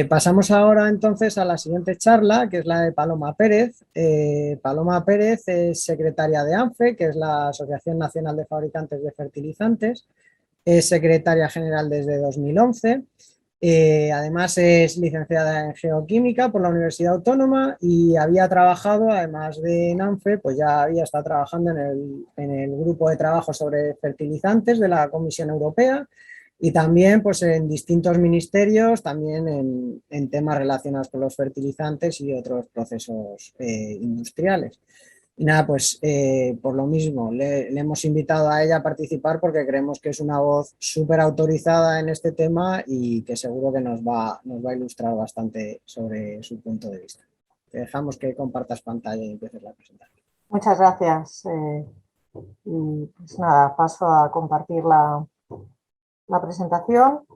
Pasamos ahora entonces a la siguiente charla, que es la de Paloma Pérez. Paloma Pérez es secretaria de ANFE, que es la Asociación Nacional de Fabricantes de Fertilizantes. Es secretaria general desde 2011. Además es licenciada en Geoquímica por la Universidad Autónoma y había trabajado, además de en ANFE, pues ya había estado trabajando en el grupo de trabajo sobre fertilizantes de la Comisión Europea y también pues, en distintos ministerios, también en temas relacionados con los fertilizantes y otros procesos industriales. Y nada, pues por lo mismo, le hemos invitado a ella a participar porque creemos que es una voz súper autorizada en este tema y que seguro que nos va a ilustrar bastante sobre su punto de vista. Te dejamos que compartas pantalla y empieces la presentación. Muchas gracias. Y pues nada, paso a compartir la presentación.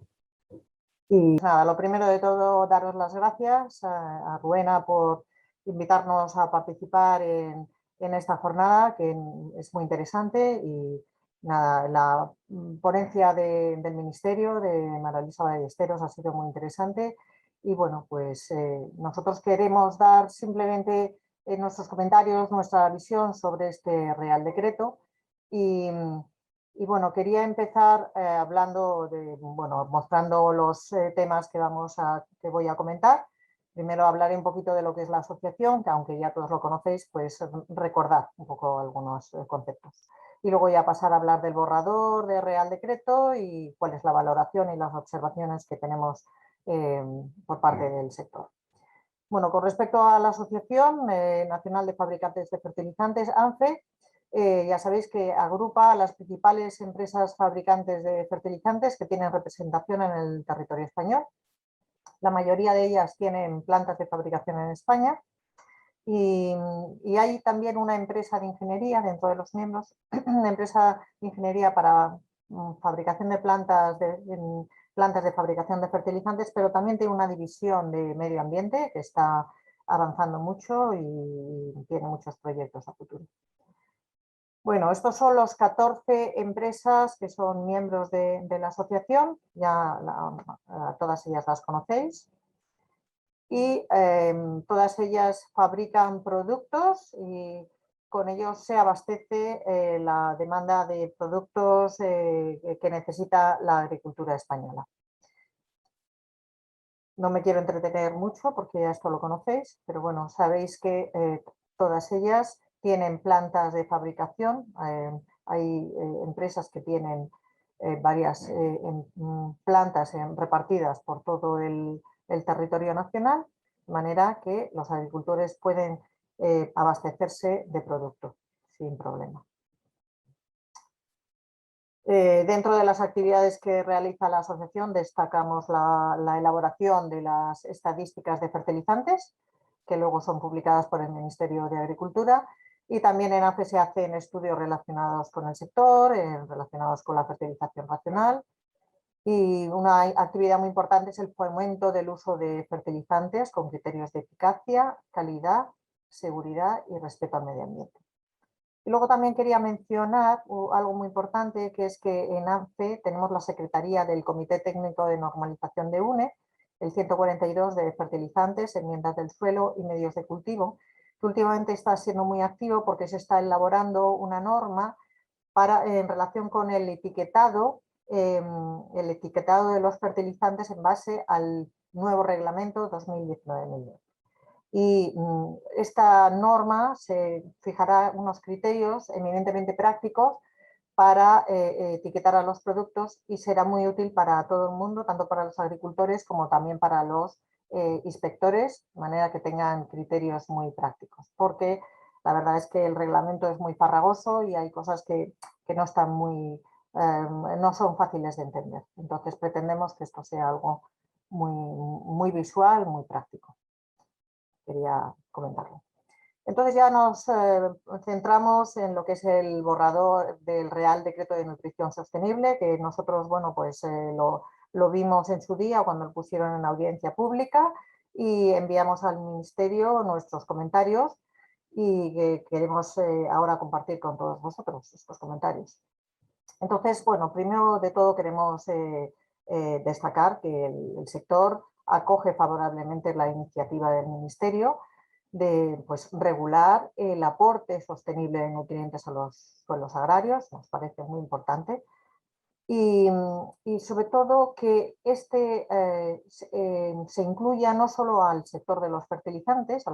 Y nada, lo primero de todo, daros las gracias a Rowena por invitarnos a participar en esta jornada, que es muy interesante. Y nada, la ponencia del Ministerio de María Luisa Ballesteros ha sido muy interesante. Y bueno, pues nosotros queremos dar simplemente en nuestros comentarios nuestra visión sobre este Real Decreto. Y bueno, quería empezar hablando mostrando los temas que voy a comentar. Primero hablaré un poquito de lo que es la asociación, que aunque ya todos lo conocéis, pues recordar un poco algunos conceptos. Y luego ya pasar a hablar del borrador de Real Decreto y cuál es la valoración y las observaciones que tenemos por parte del sector. Bueno, con respecto a la Asociación Nacional de Fabricantes de Fertilizantes, ANFE, ya sabéis que agrupa a las principales empresas fabricantes de fertilizantes que tienen representación en el territorio español. La mayoría de ellas tienen plantas de fabricación en España y hay también una empresa de ingeniería dentro de los miembros, una empresa de ingeniería para fabricación de plantas de fabricación de fertilizantes, pero también tiene una división de medio ambiente que está avanzando mucho y tiene muchos proyectos a futuro. Bueno, estos son los 14 empresas que son miembros de la asociación, ya todas ellas las conocéis, y todas ellas fabrican productos y con ellos se abastece la demanda de productos que necesita la agricultura española. No me quiero entretener mucho porque ya esto lo conocéis, pero bueno, sabéis que todas ellas tienen plantas de fabricación. Hay empresas que tienen varias plantas repartidas por todo el territorio nacional, de manera que los agricultores pueden abastecerse de producto sin problema. Dentro de las actividades que realiza la asociación destacamos la elaboración de las estadísticas de fertilizantes, que luego son publicadas por el Ministerio de Agricultura, y también en AFE se hacen estudios relacionados con el sector, relacionados con la fertilización racional, y una actividad muy importante es el fomento del uso de fertilizantes con criterios de eficacia, calidad, seguridad y respeto al medio ambiente. Y luego también quería mencionar algo muy importante, que es que en ANFE tenemos la Secretaría del Comité Técnico de Normalización de UNE, el 142 de fertilizantes, enmiendas del suelo y medios de cultivo, que últimamente está siendo muy activo porque se está elaborando una norma en relación con el etiquetado de los fertilizantes en base al nuevo reglamento 2019-1000. Y esta norma se fijará unos criterios eminentemente prácticos para etiquetar a los productos y será muy útil para todo el mundo, tanto para los agricultores como también para los inspectores, de manera que tengan criterios muy prácticos. Porque la verdad es que el reglamento es muy farragoso y hay cosas que no están no son fáciles de entender. Entonces pretendemos que esto sea algo muy visual, muy práctico. Quería comentarlo. Entonces ya nos centramos en lo que es el borrador del Real Decreto de Nutrición Sostenible, que nosotros, bueno, pues lo vimos en su día cuando lo pusieron en audiencia pública y enviamos al Ministerio nuestros comentarios y que queremos ahora compartir con todos vosotros estos comentarios. Entonces, bueno, primero de todo queremos destacar que el sector acoge favorablemente la iniciativa del Ministerio de pues, regular el aporte sostenible de nutrientes a los suelos agrarios, nos parece muy importante. Y sobre todo que se incluya no solo al sector de los fertilizantes,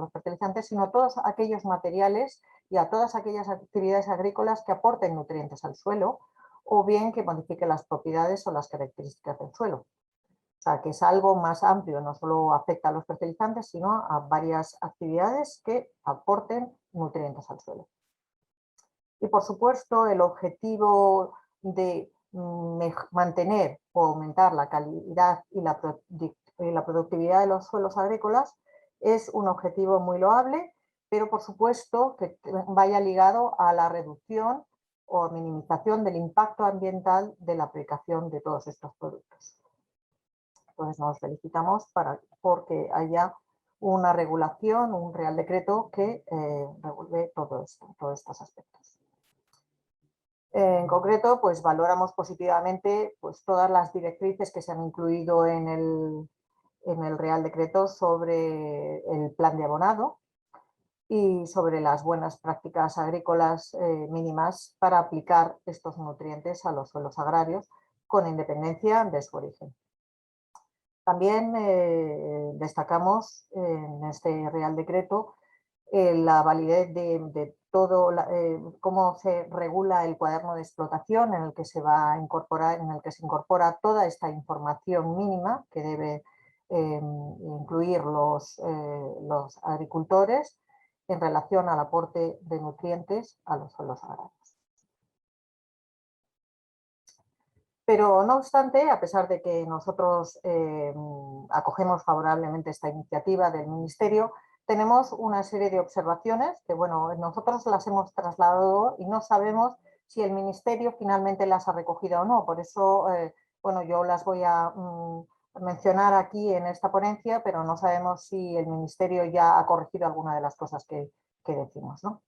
sino a todos aquellos materiales y a todas aquellas actividades agrícolas que aporten nutrientes al suelo o bien que modifiquen las propiedades o las características del suelo. O sea, que es algo más amplio, no solo afecta a los fertilizantes, sino a varias actividades que aporten nutrientes al suelo. Y por supuesto, el objetivo de mantener o aumentar la calidad y la productividad de los suelos agrícolas es un objetivo muy loable, pero por supuesto que vaya ligado a la reducción o minimización del impacto ambiental de la aplicación de todos estos productos. Entonces nos felicitamos porque haya una regulación, un Real Decreto que regule todo esto, todos estos aspectos. En concreto, pues valoramos positivamente pues, todas las directrices que se han incluido en el Real Decreto sobre el plan de abonado y sobre las buenas prácticas agrícolas mínimas para aplicar estos nutrientes a los suelos agrarios con independencia de su origen. También destacamos en este Real Decreto la validez de todo, cómo se regula el cuaderno de explotación en el que se va a incorporar, en el que se incorpora toda esta información mínima que debe incluir los agricultores en relación al aporte de nutrientes a los suelos agrarios. Pero no obstante, a pesar de que nosotros acogemos favorablemente esta iniciativa del Ministerio, tenemos una serie de observaciones que, bueno, nosotros las hemos trasladado y no sabemos si el Ministerio finalmente las ha recogido o no. Por eso, bueno, yo las voy a mencionar aquí en esta ponencia, pero no sabemos si el Ministerio ya ha corregido alguna de las cosas que decimos, ¿no?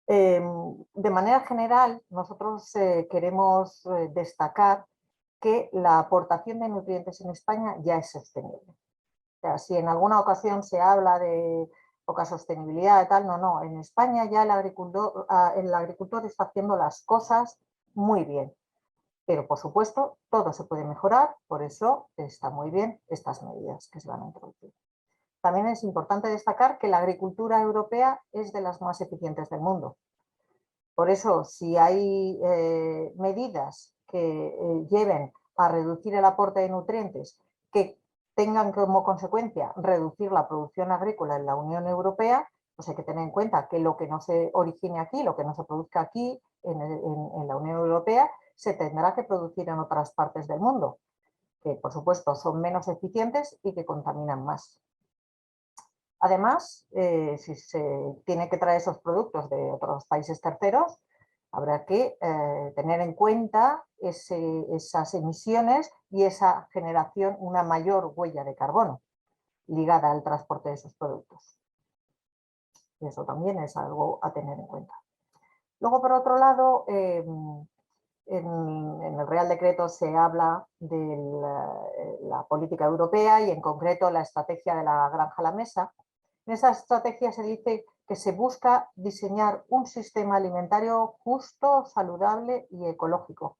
De manera general, nosotros queremos destacar que la aportación de nutrientes en España ya es sostenible. O sea, si en alguna ocasión se habla de poca sostenibilidad y tal, no. En España ya el agricultor está haciendo las cosas muy bien. Pero, por supuesto, todo se puede mejorar, por eso está muy bien estas medidas que se van a introducir. También es importante destacar que la agricultura europea es de las más eficientes del mundo. Por eso, si hay medidas que lleven a reducir el aporte de nutrientes, que tengan como consecuencia reducir la producción agrícola en la Unión Europea, pues hay que tener en cuenta que lo que no se origine aquí, lo que no se produzca aquí en la Unión Europea, se tendrá que producir en otras partes del mundo, que por supuesto son menos eficientes y que contaminan más. Además, si se tiene que traer esos productos de otros países terceros, habrá que tener en cuenta esas emisiones y esa generación, una mayor huella de carbono ligada al transporte de esos productos. Y eso también es algo a tener en cuenta. Luego, por otro lado, en el Real Decreto se habla de la política europea y en concreto la estrategia de la granja a la mesa. En esa estrategia se dice que se busca diseñar un sistema alimentario justo, saludable y ecológico.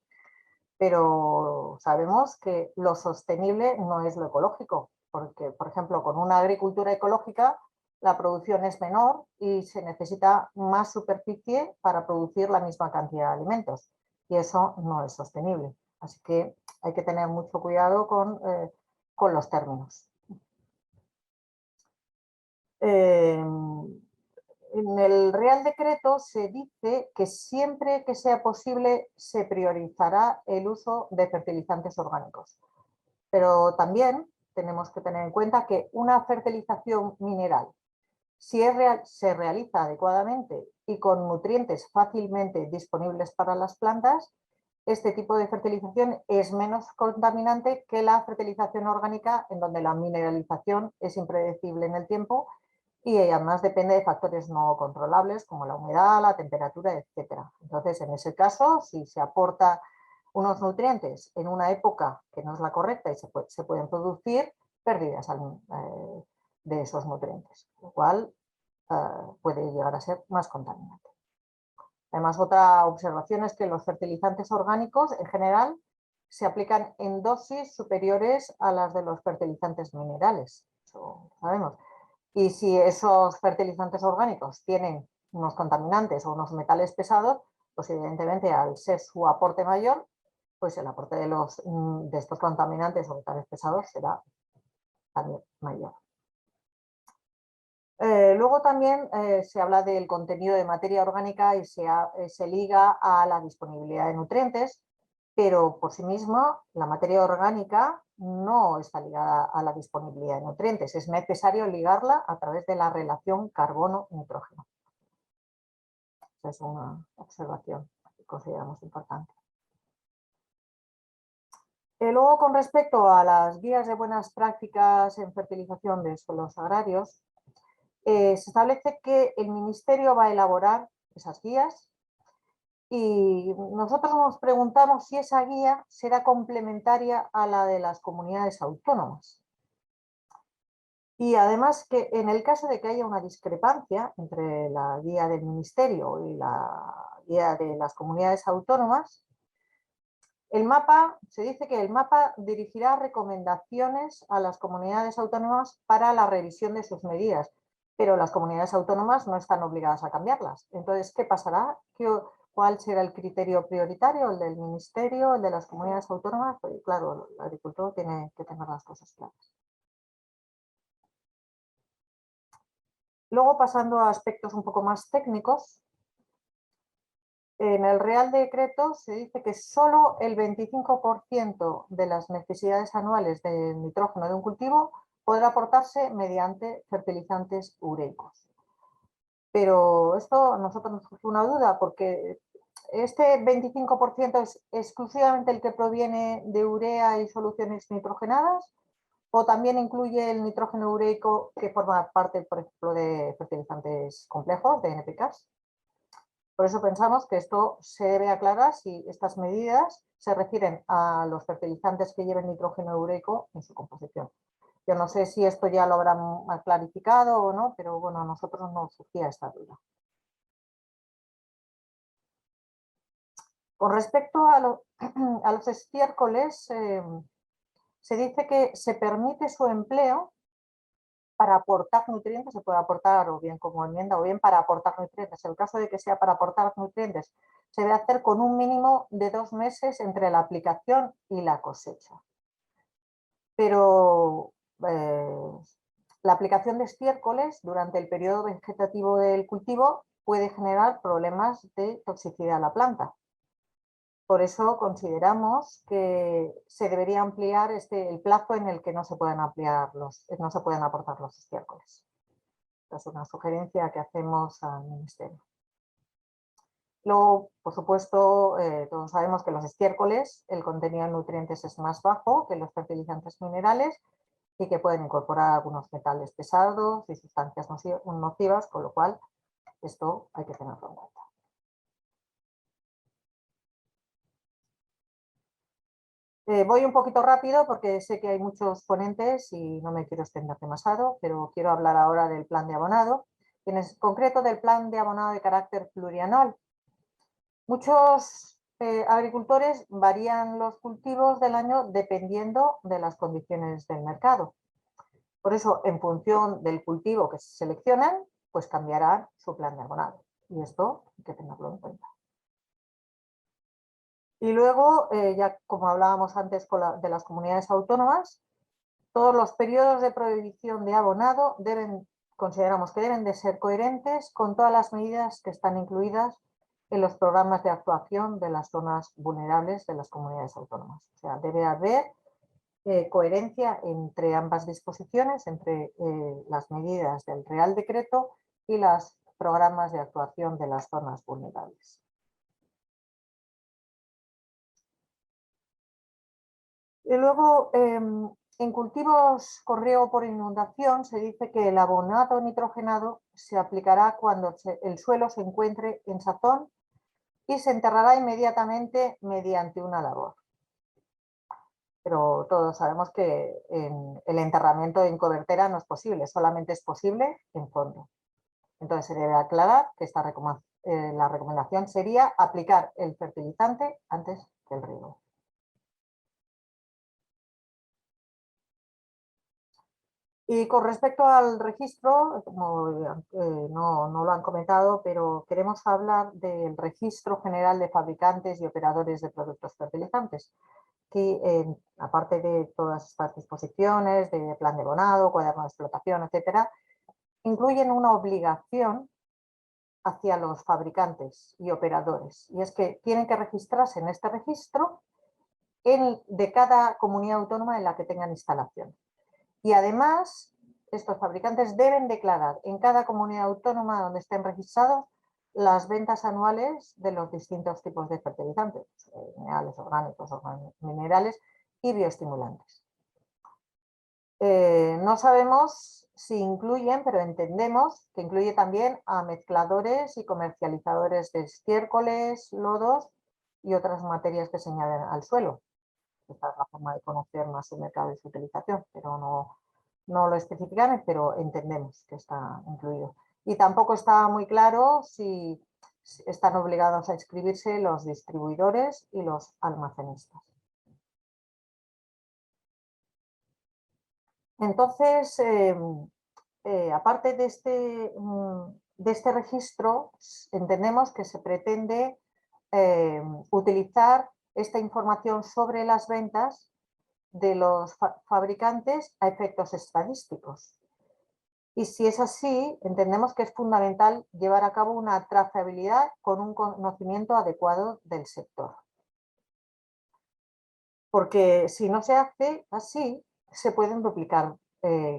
Pero sabemos que lo sostenible no es lo ecológico, porque, por ejemplo, con una agricultura ecológica la producción es menor y se necesita más superficie para producir la misma cantidad de alimentos. Y eso no es sostenible. Así que hay que tener mucho cuidado con los términos. En el Real Decreto se dice que siempre que sea posible se priorizará el uso de fertilizantes orgánicos. Pero también tenemos que tener en cuenta que una fertilización mineral, si se realiza adecuadamente y con nutrientes fácilmente disponibles para las plantas, este tipo de fertilización es menos contaminante que la fertilización orgánica, en donde la mineralización es impredecible en el tiempo y además depende de factores no controlables como la humedad, la temperatura, etc. Entonces, en ese caso, si se aporta unos nutrientes en una época que no es la correcta y se pueden producir pérdidas de esos nutrientes, lo cual puede llegar a ser más contaminante. Además, otra observación es que los fertilizantes orgánicos en general se aplican en dosis superiores a las de los fertilizantes minerales, eso sabemos. Y si esos fertilizantes orgánicos tienen unos contaminantes o unos metales pesados, pues evidentemente al ser su aporte mayor, pues el aporte de estos contaminantes o metales pesados será también mayor. Luego también se habla del contenido de materia orgánica y se liga a la disponibilidad de nutrientes, pero por sí misma la materia orgánica no está ligada a la disponibilidad de nutrientes. Es necesario ligarla a través de la relación carbono-nitrógeno. Esa es una observación que consideramos importante. Luego, con respecto a las guías de buenas prácticas en fertilización de suelos agrarios, se establece que el Ministerio va a elaborar esas guías y nosotros nos preguntamos si esa guía será complementaria a la de las comunidades autónomas. Y además que en el caso de que haya una discrepancia entre la guía del Ministerio y la guía de las comunidades autónomas, se dice que el mapa dirigirá recomendaciones a las comunidades autónomas para la revisión de sus medidas, pero las comunidades autónomas no están obligadas a cambiarlas. Entonces, ¿qué pasará? ¿Cuál será el criterio prioritario? ¿El del Ministerio? ¿El de las comunidades autónomas? Pues claro, el agricultor tiene que tener las cosas claras. Luego, pasando a aspectos un poco más técnicos, en el Real Decreto se dice que solo el 25% de las necesidades anuales de nitrógeno de un cultivo podrá aportarse mediante fertilizantes ureicos. Pero esto a nosotros nos surge una duda porque este 25% es exclusivamente el que proviene de urea y soluciones nitrogenadas o también incluye el nitrógeno ureico que forma parte, por ejemplo, de fertilizantes complejos, de NPKs. Por eso pensamos que esto se debe aclarar si estas medidas se refieren a los fertilizantes que lleven nitrógeno ureico en su composición. Yo no sé si esto ya lo habrán clarificado o no, pero bueno, a nosotros nos surgía esta duda. Con respecto a los estiércoles, se dice que se permite su empleo para aportar nutrientes, se puede aportar o bien como enmienda o bien para aportar nutrientes. En el caso de que sea para aportar nutrientes, se debe hacer con un mínimo de 2 meses entre la aplicación y la cosecha. Pero la aplicación de estiércoles durante el periodo vegetativo del cultivo puede generar problemas de toxicidad a la planta. Por eso consideramos que se debería ampliar el plazo en el que no se pueden aportar los estiércoles. Esta es una sugerencia que hacemos al Ministerio. Luego, por supuesto, todos sabemos que los estiércoles, el contenido de nutrientes es más bajo que los fertilizantes minerales y que pueden incorporar algunos metales pesados y sustancias nocivas, con lo cual esto hay que tenerlo en cuenta. Voy un poquito rápido porque sé que hay muchos ponentes y no me quiero extender demasiado, pero quiero hablar ahora del plan de abonado, en concreto del plan de abonado de carácter plurianual. Muchos agricultores varían los cultivos del año dependiendo de las condiciones del mercado. Por eso, en función del cultivo que se seleccionan, pues cambiarán su plan de abonado. Y esto hay que tenerlo en cuenta. Y luego, ya como hablábamos antes de las comunidades autónomas, todos los periodos de prohibición de abonado consideramos que deben de ser coherentes con todas las medidas que están incluidas en los programas de actuación de las zonas vulnerables de las comunidades autónomas. O sea, debe haber coherencia entre ambas disposiciones, entre las medidas del Real Decreto y los programas de actuación de las zonas vulnerables. Y luego, En cultivos con riego por inundación se dice que el abonato nitrogenado se aplicará cuando el suelo se encuentre en sazón y se enterrará inmediatamente mediante una labor. Pero todos sabemos que el enterramiento en cobertera no es posible, solamente es posible en fondo. Entonces se debe aclarar que la recomendación sería aplicar el fertilizante antes que el riego. Y con respecto al registro, como no lo han comentado, pero queremos hablar del Registro General de Fabricantes y Operadores de Productos Fertilizantes, que aparte de todas estas disposiciones de plan de abonado, cuaderno de explotación, etcétera, incluyen una obligación hacia los fabricantes y operadores, y es que tienen que registrarse en este registro de cada comunidad autónoma en la que tengan instalación. Y además, estos fabricantes deben declarar en cada comunidad autónoma donde estén registrados las ventas anuales de los distintos tipos de fertilizantes, minerales, orgánicos, minerales y bioestimulantes. No sabemos si incluyen, pero entendemos que incluye también a mezcladores y comercializadores de estiércoles, lodos y otras materias que se añaden al suelo. Esta es la forma de conocer más su mercado y su utilización, pero no lo especifican, pero entendemos que está incluido. Y tampoco está muy claro si están obligados a inscribirse los distribuidores y los almacenistas. Entonces, aparte de este registro, entendemos que se pretende utilizar esta información sobre las ventas de los fabricantes a efectos estadísticos. Y si es así, entendemos que es fundamental llevar a cabo una trazabilidad con un conocimiento adecuado del sector. Porque si no se hace así, se pueden duplicar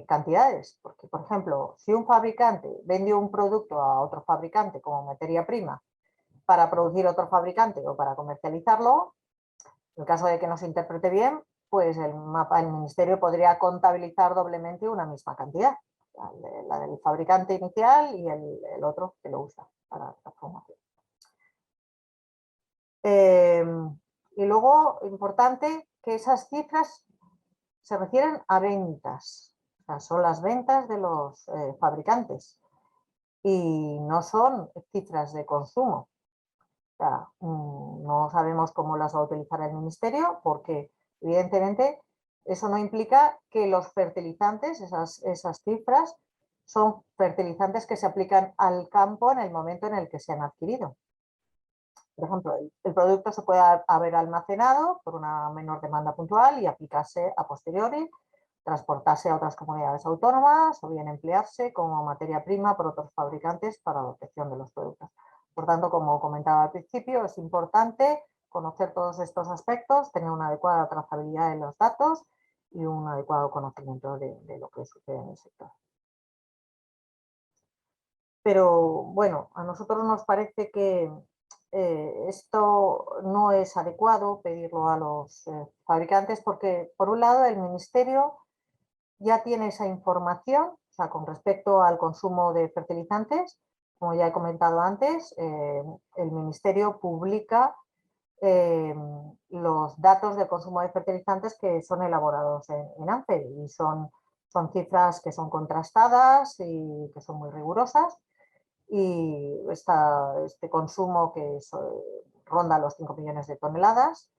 cantidades. Porque, por ejemplo, si un fabricante vende un producto a otro fabricante como materia prima para producir otro fabricante o para comercializarlo, en caso de que no se interprete bien, pues el ministerio podría contabilizar doblemente una misma cantidad, la del fabricante inicial y el otro que lo usa para la formación. Y luego, importante, que esas cifras se refieren a ventas, o sea, son las ventas de los fabricantes y no son cifras de consumo. O sea, no sabemos cómo las va a utilizar el ministerio porque, evidentemente, eso no implica que los fertilizantes, esas cifras, son fertilizantes que se aplican al campo en el momento en el que se han adquirido. Por ejemplo, el producto se puede haber almacenado por una menor demanda puntual y aplicarse a posteriori, transportarse a otras comunidades autónomas o bien emplearse como materia prima por otros fabricantes para la obtención de los productos. Por tanto, como comentaba al principio, es importante conocer todos estos aspectos, tener una adecuada trazabilidad de los datos y un adecuado conocimiento de lo que sucede en el sector. Pero bueno, a nosotros nos parece que esto no es adecuado pedirlo a los fabricantes porque, por un lado, el ministerio ya tiene esa información, o sea, con respecto al consumo de fertilizantes, como ya he comentado antes, el ministerio publica los datos de consumo de fertilizantes que son elaborados en ANFE y son cifras que son contrastadas y que son muy rigurosas. Y este consumo que ronda los 5 millones de toneladas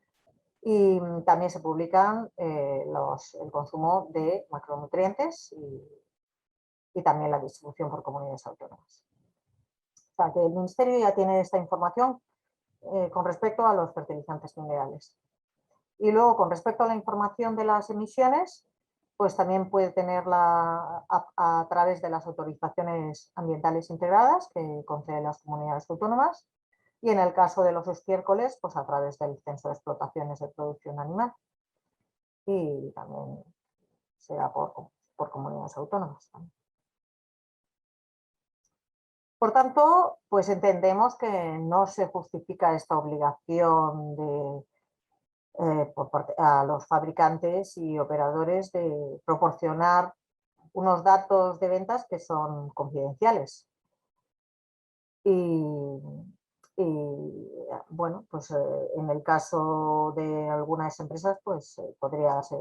y también se publican el consumo de macronutrientes y también la distribución por comunidades autónomas. O sea que el ministerio ya tiene esta información con respecto a los fertilizantes minerales. Y luego con respecto a la información de las emisiones, pues también puede tenerla a través de las autorizaciones ambientales integradas que conceden las comunidades autónomas y en el caso de los estiércoles, pues a través del censo de explotaciones de producción animal y también será por comunidades autónomas también. Por tanto, pues entendemos que no se justifica esta obligación por parte a los fabricantes y operadores de proporcionar unos datos de ventas que son confidenciales. Y bueno, pues en el caso de algunas empresas, pues podría ser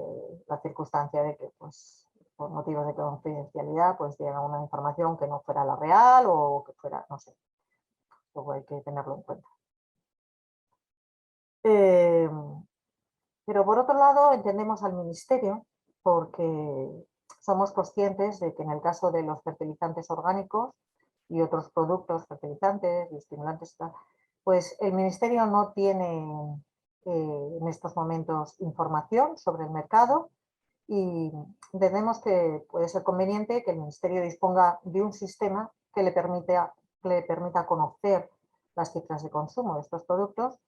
la circunstancia de que, pues, por motivos de confidencialidad, pues diera una información que no fuera la real o que fuera, no sé, luego hay que tenerlo en cuenta. Pero por otro lado, entendemos al Ministerio porque somos conscientes de que en el caso de los fertilizantes orgánicos y otros productos fertilizantes y estimulantes, pues el Ministerio no tiene en estos momentos información sobre el mercado y entendemos que puede ser conveniente que el Ministerio disponga de un sistema que le permita conocer las cifras de consumo de estos productos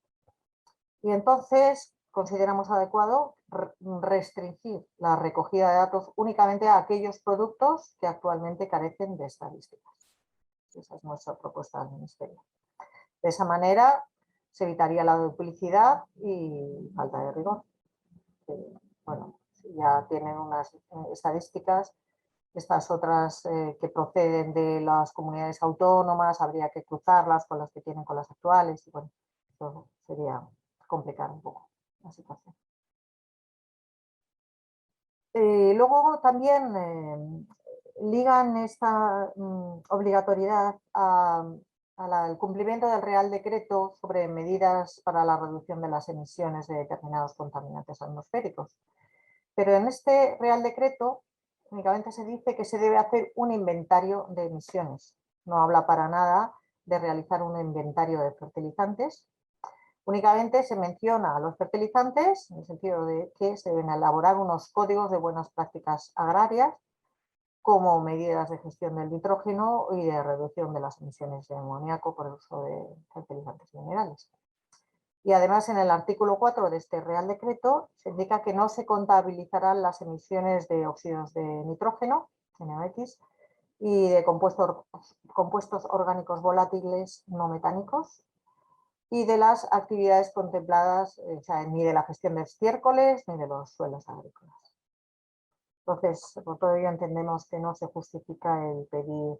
y entonces consideramos adecuado restringir la recogida de datos únicamente a aquellos productos que actualmente carecen de estadísticas. Esa es nuestra propuesta al Ministerio. De esa manera se evitaría la duplicidad y falta de rigor. Bueno, si ya tienen unas estadísticas, estas otras que proceden de las comunidades autónomas, habría que cruzarlas con las que tienen con las actuales. Y bueno, eso sería complicar un poco la situación. Luego también ligan esta obligatoriedad al cumplimiento del Real Decreto sobre medidas para la reducción de las emisiones de determinados contaminantes atmosféricos. Pero en este Real Decreto únicamente se dice que se debe hacer un inventario de emisiones. No habla para nada de realizar un inventario de fertilizantes. Únicamente se menciona a los fertilizantes en el sentido de que se deben elaborar unos códigos de buenas prácticas agrarias como medidas de gestión del nitrógeno y de reducción de las emisiones de amoníaco por el uso de fertilizantes minerales. Y además en el artículo 4 de este Real Decreto se indica que no se contabilizarán las emisiones de óxidos de nitrógeno, NOx, y de compuestos orgánicos volátiles no metánicos, y de las actividades contempladas, o sea, ni de la gestión de estiércoles ni de los suelos agrícolas. Entonces, por todo ello entendemos que no se justifica el pedir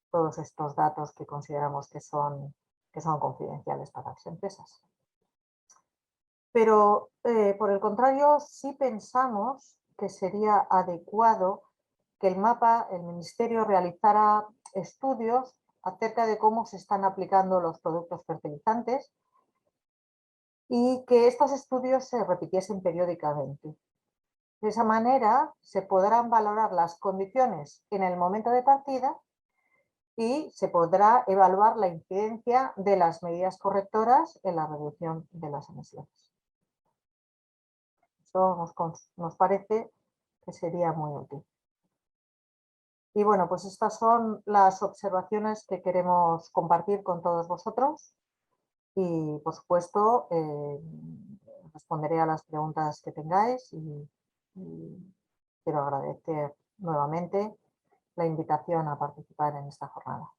todos estos datos que consideramos que son confidenciales para las empresas. Pero, por el contrario, sí pensamos que sería adecuado que el Ministerio realizara estudios acerca de cómo se están aplicando los productos fertilizantes y que estos estudios se repitiesen periódicamente. De esa manera se podrán valorar las condiciones en el momento de partida y se podrá evaluar la incidencia de las medidas correctoras en la reducción de las emisiones. Eso nos parece que sería muy útil. Y bueno, pues estas son las observaciones que queremos compartir con todos vosotros y, por supuesto, responderé a las preguntas que tengáis y quiero agradecer nuevamente la invitación a participar en esta jornada.